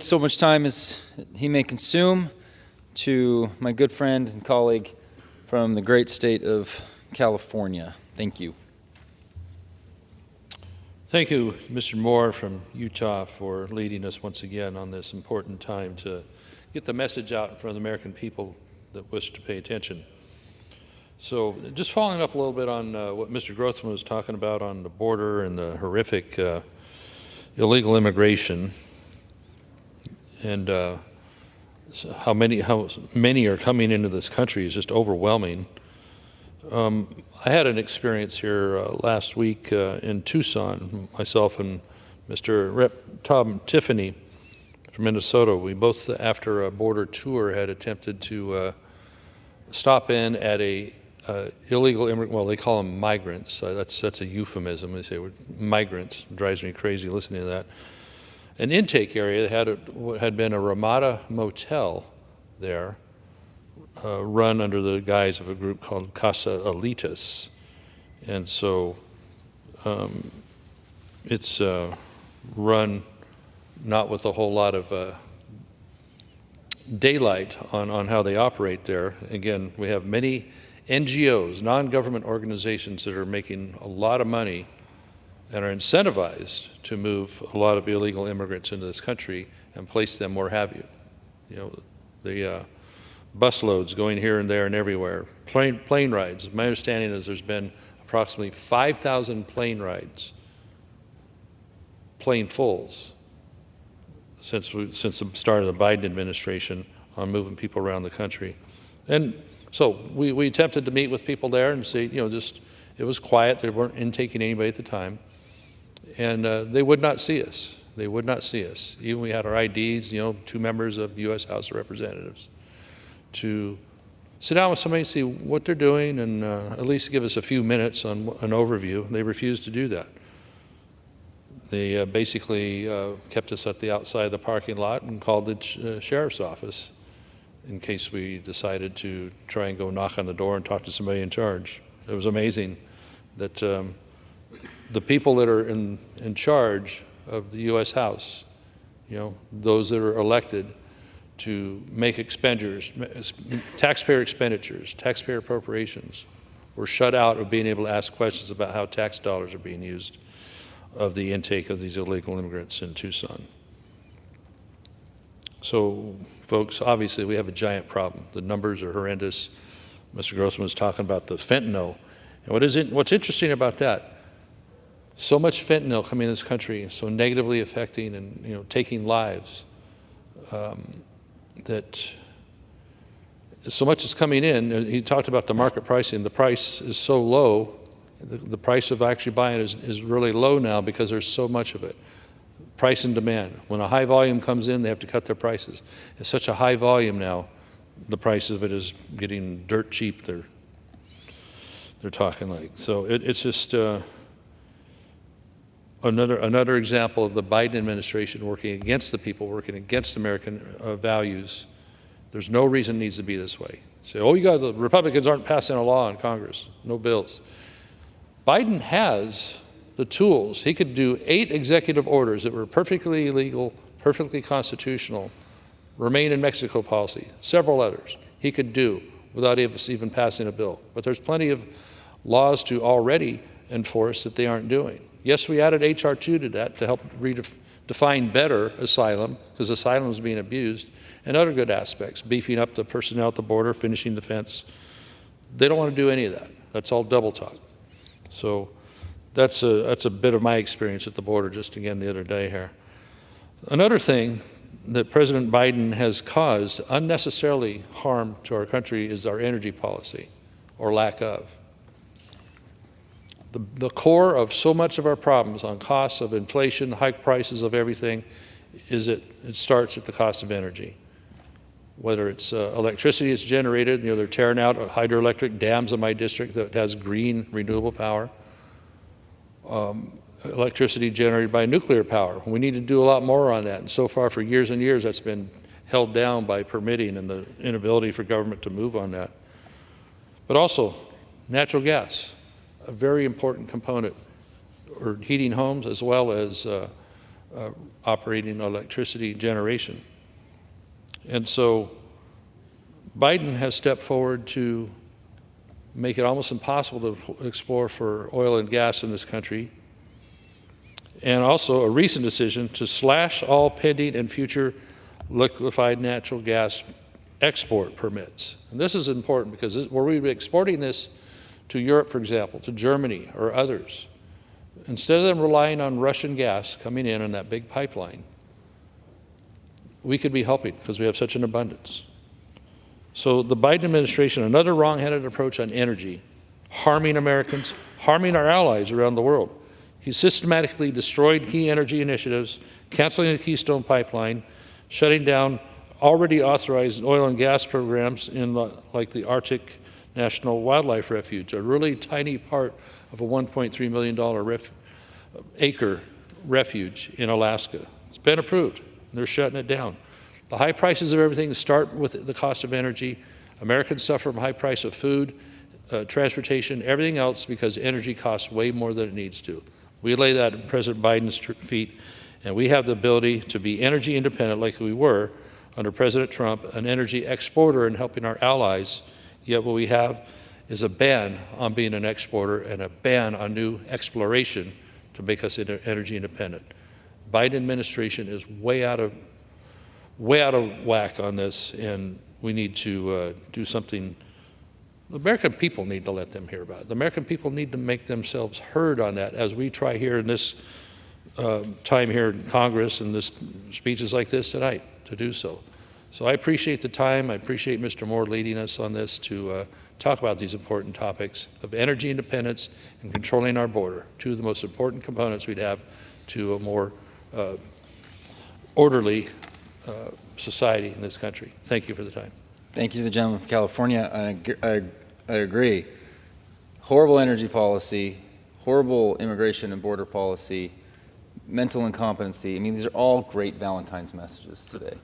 So much time as he may consume, to my good friend and colleague from the great state of California. Thank you. Thank you, Mr. Moore from Utah, for leading us once again on this important time to get the message out in front of the American people that wish to pay attention. So just following up a little bit on what Mr. Grothman was talking about on the border and the horrific illegal immigration, and how many are coming into this country is just overwhelming. I had an experience here last week in Tucson. Myself and Mr. Rep. Tom Tiffany from Minnesota, we both, after a border tour, had attempted to stop in at a illegal immigrant, well, they call them migrants. That's a euphemism. They say migrants. It drives me crazy listening to that. An intake area that had been a Ramada motel there, run under the guise of a group called Casa Elitas. And so it's run not with a whole lot of daylight on how they operate there. Again, we have many NGOs, non-government organizations, that are making a lot of money and are incentivized to move a lot of illegal immigrants into this country and place them where have you. You know, the bus loads going here and there and everywhere. Plane rides. My understanding is there's been approximately 5,000 plane rides, plane fulls, since the start of the Biden administration on moving people around the country. And so we attempted to meet with people there and say, it was quiet. They weren't intaking anybody at the time. And they would not see us. They would not see us. Even we had our IDs, two members of the U.S. House of Representatives, to sit down with somebody and see what they're doing and at least give us a few minutes on an overview. They refused to do that. They basically kept us at the outside of the parking lot and called the sheriff's office in case we decided to try and go knock on the door and talk to somebody in charge. It was amazing that the people that are in charge of the U.S. House, those that are elected to make expenditures, taxpayer expenditures, taxpayer appropriations, were shut out of being able to ask questions about how tax dollars are being used of the intake of these illegal immigrants in Tucson. So, folks, obviously we have a giant problem. The numbers are horrendous. Mr. Grossman was talking about the fentanyl. And what's interesting about that, so much fentanyl coming in this country, so negatively affecting and taking lives, that so much is coming in. He talked about the market pricing. The price is so low, the price of actually buying it is really low now because there's so much of it. Price and demand. When a high volume comes in, they have to cut their prices. It's such a high volume now, the price of it is getting dirt cheap. They're talking like. So it's just another example of the Biden administration working against the people, working against American values. There's no reason it needs to be this way. So, the Republicans aren't passing a law in Congress, no bills. Biden has the tools. He could do 8 executive orders that were perfectly legal, perfectly constitutional, remain in Mexico policy, several others he could do without even passing a bill. But there's plenty of laws to already enforce that they aren't doing. Yes, we added H.R. 2 to that to help define better asylum, because asylum is being abused, and other good aspects, beefing up the personnel at the border, finishing the fence. They don't want to do any of that. That's all double talk. So that's a bit of my experience at the border just again the other day here. Another thing that President Biden has caused unnecessarily harm to our country is our energy policy, or lack of. The core of so much of our problems on costs of inflation, high prices of everything, is it starts at the cost of energy. Whether it's electricity that's generated, they're tearing out hydroelectric dams in my district that has green renewable power. Electricity generated by nuclear power. We need to do a lot more on that. And so far, for years and years, that's been held down by permitting and the inability for government to move on that. But also, natural gas, a very important component, or heating homes as well as operating electricity generation. And so Biden has stepped forward to make it almost impossible to explore for oil and gas in this country, and also a recent decision to slash all pending and future liquefied natural gas export permits. And this is important because were we exporting this to Europe, for example, to Germany or others, instead of them relying on Russian gas coming in on that big pipeline, we could be helping because we have such an abundance. So the Biden administration, another wrong-headed approach on energy, harming Americans, harming our allies around the world. He systematically destroyed key energy initiatives, canceling the Keystone Pipeline, shutting down already authorized oil and gas programs in like the Arctic National Wildlife Refuge, a really tiny part of a $1.3 million acre refuge in Alaska. It's been approved. They're shutting it down. The high prices of everything start with the cost of energy. Americans suffer from high price of food, transportation, everything else because energy costs way more than it needs to. We lay that at President Biden's feet, and we have the ability to be energy independent like we were under President Trump, an energy exporter and helping our allies. Yet what we have is a ban on being an exporter and a ban on new exploration to make us energy independent. Biden administration is way out of whack on this, and we need to do something. The American people need to let them hear about it. The American people need to make themselves heard on that as we try here in this time here in Congress and this speeches like this tonight to do so. So I appreciate the time. I appreciate Mr. Moore leading us on this to talk about these important topics of energy independence and controlling our border, two of the most important components we'd have to a more orderly society in this country. Thank you for the time. Thank you to the gentleman from California. I agree. Horrible energy policy, horrible immigration and border policy, mental incompetency. I mean, these are all great Valentine's messages today.